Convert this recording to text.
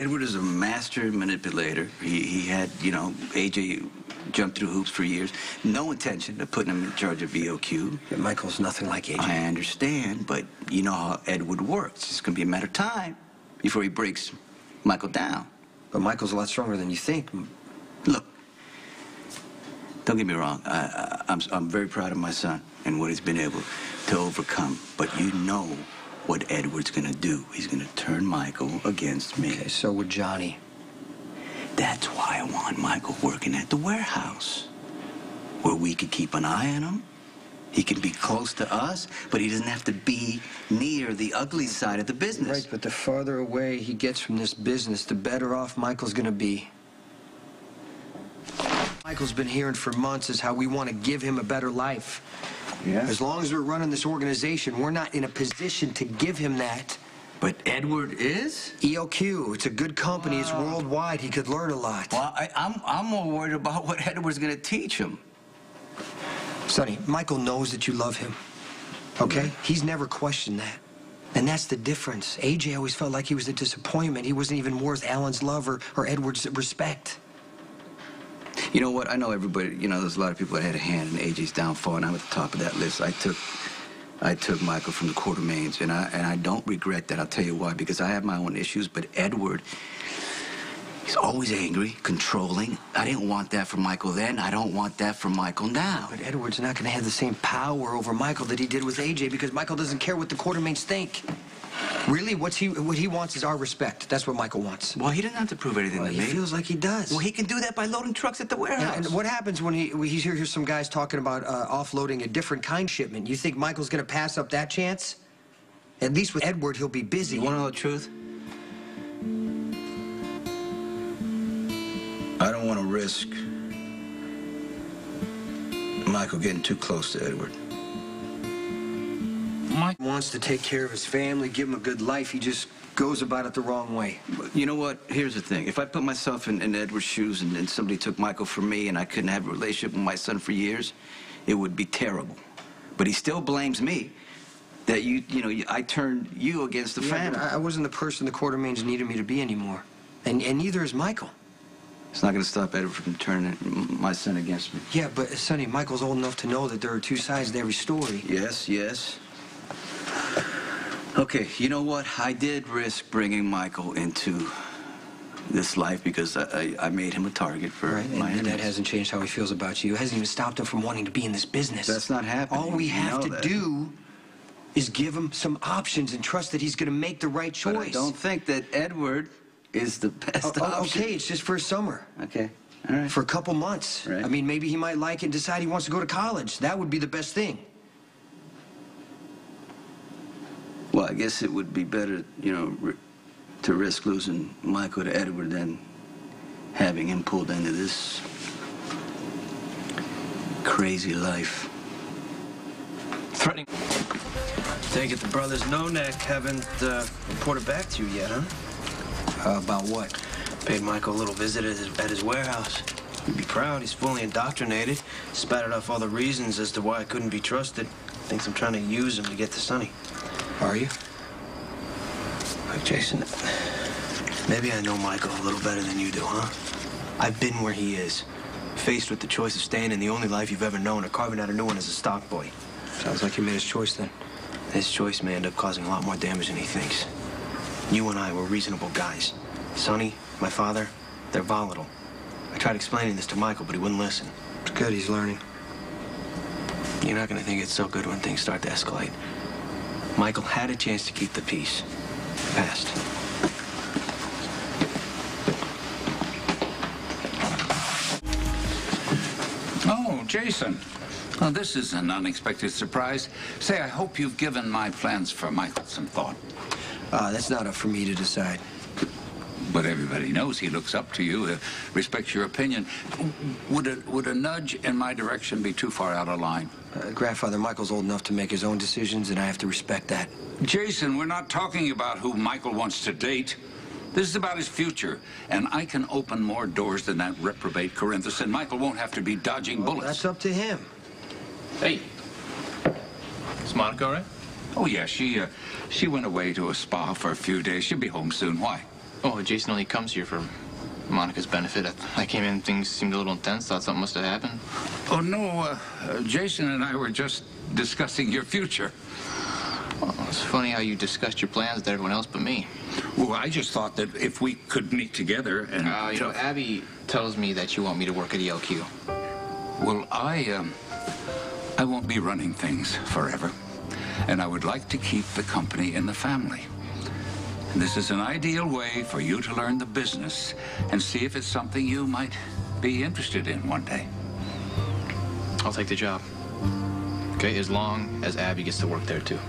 Edward is a master manipulator. He had, you know, AJ jumped through hoops for years. No intention of putting him in charge of EOQ. Yeah, Michael's nothing like AJ. I understand, but you know how Edward works. It's going to be a matter of time before he breaks Michael down. But Michael's a lot stronger than you think. Look, don't get me wrong. I'm very proud of my son and what he's been able to overcome. But you know what Edward's going to do. He's going to turn Michael against me. Okay, so would Johnny. That's why I want Michael working at the warehouse, where we could keep an eye on him. He can be close to us, but he doesn't have to be near the ugly side of the business. Right, but the farther away he gets from this business, the better off Michael's going to be. Michael's been hearing for months is how we want to give him a better life. Yeah. As long as we're running this organization, we're not in a position to give him that. But Edward is? EOQ, it's a good company. It's worldwide. He could learn a lot. Well, I'm more worried about what Edward's going to teach him. Sonny, Michael knows that you love him, okay? He's never questioned that. And that's the difference. AJ always felt like he was a disappointment. He wasn't even worth Alan's love or Edward's respect. You know what? I know everybody, you know, there's a lot of people that had a hand in AJ's downfall, and I'm at the top of that list. I took Michael from the Quartermains, and I don't regret that. I'll tell you why, because I have my own issues, but Edward, he's always angry, controlling. I didn't want that for Michael then. I don't want that for Michael now. But Edward's not going to have the same power over Michael that he did with AJ, because Michael doesn't care what the Quartermains think. Really, what he wants is our respect. That's what Michael wants. Well, he doesn't have to prove anything to me. He feels like he does. Well, he can do that by loading trucks at the warehouse. And what happens when he's hears some guys talking about offloading a different kind shipment? You think Michael's going to pass up that chance? At least with Edward, he'll be busy. You want to know the truth? I don't want to risk Michael getting too close to Edward. Mike wants to take care of his family, give him a good life. He just goes about it the wrong way. But you know what? Here's the thing. If I put myself in Edward's shoes and somebody took Michael from me and I couldn't have a relationship with my son for years, it would be terrible. But he still blames me that I turned you against the family. But I wasn't the person the Quartermains needed me to be anymore. And neither is Michael. It's not going to stop Edward from turning my son against me. Yeah, but Sonny, Michael's old enough to know that there are two sides to every story. Yes, yes. Okay, you know what? I did risk bringing Michael into this life because I made him a target for my enemies. And that hasn't changed how he feels about you. It hasn't even stopped him from wanting to be in this business. That's not happening. All we have to do is give him some options and trust that he's going to make the right choice. But I don't think that Edward is the best option. Okay, it's just for a summer. Okay, all right. For a couple months. Right. I mean, maybe he might like it and decide he wants to go to college. That would be the best thing. Well, I guess it would be better, you know, to risk losing Michael to Edward than having him pulled into this crazy life. Threatening. Take it the brothers No Neck haven't reported back to you yet, huh? About what? Paid Michael a little visit at his warehouse. He'd be proud. He's fully indoctrinated. Spattered off all the reasons as to why I couldn't be trusted. Thinks I'm trying to use him to get to Sonny. Are you? Look, Jason, maybe I know Michael a little better than you do, huh? I've been where he is, faced with the choice of staying in the only life you've ever known or carving out a new one as a stock boy. Sounds like he made his choice then. His choice may end up causing a lot more damage than he thinks. You and I were reasonable guys. Sonny, my father, they're volatile. I tried explaining this to Michael, but he wouldn't listen. It's good he's learning. You're not going to think it's so good when things start to escalate. Michael had a chance to keep the peace. Passed. Oh, Jason. Well, this is an unexpected surprise. Say, I hope you've given my plans for Michael some thought. That's not up for me to decide. But everybody knows he looks up to you, respects your opinion. Would a nudge in my direction be too far out of line? Grandfather, Michael's old enough to make his own decisions, and I have to respect that. Jason, we're not talking about who Michael wants to date. This is about his future, and I can open more doors than that reprobate Corinthus, and Michael won't have to be dodging bullets. That's up to him. Hey, is Monica all right? Oh, yeah, she went away to a spa for a few days. She'll be home soon. Why? Oh, Jason only comes here for Monica's benefit. I came in, things seemed a little intense. Thought something must have happened. Oh, no, Jason and I were just discussing your future. Well, it's funny how you discussed your plans with everyone else but me. Well, I just thought that if we could meet together and... Abby tells me that you want me to work at ELQ. Well, I won't be running things forever. And I would like to keep the company in the family. And this is an ideal way for you to learn the business and see if it's something you might be interested in one day. I'll take the job. Okay, as long as Abby gets to work there, too.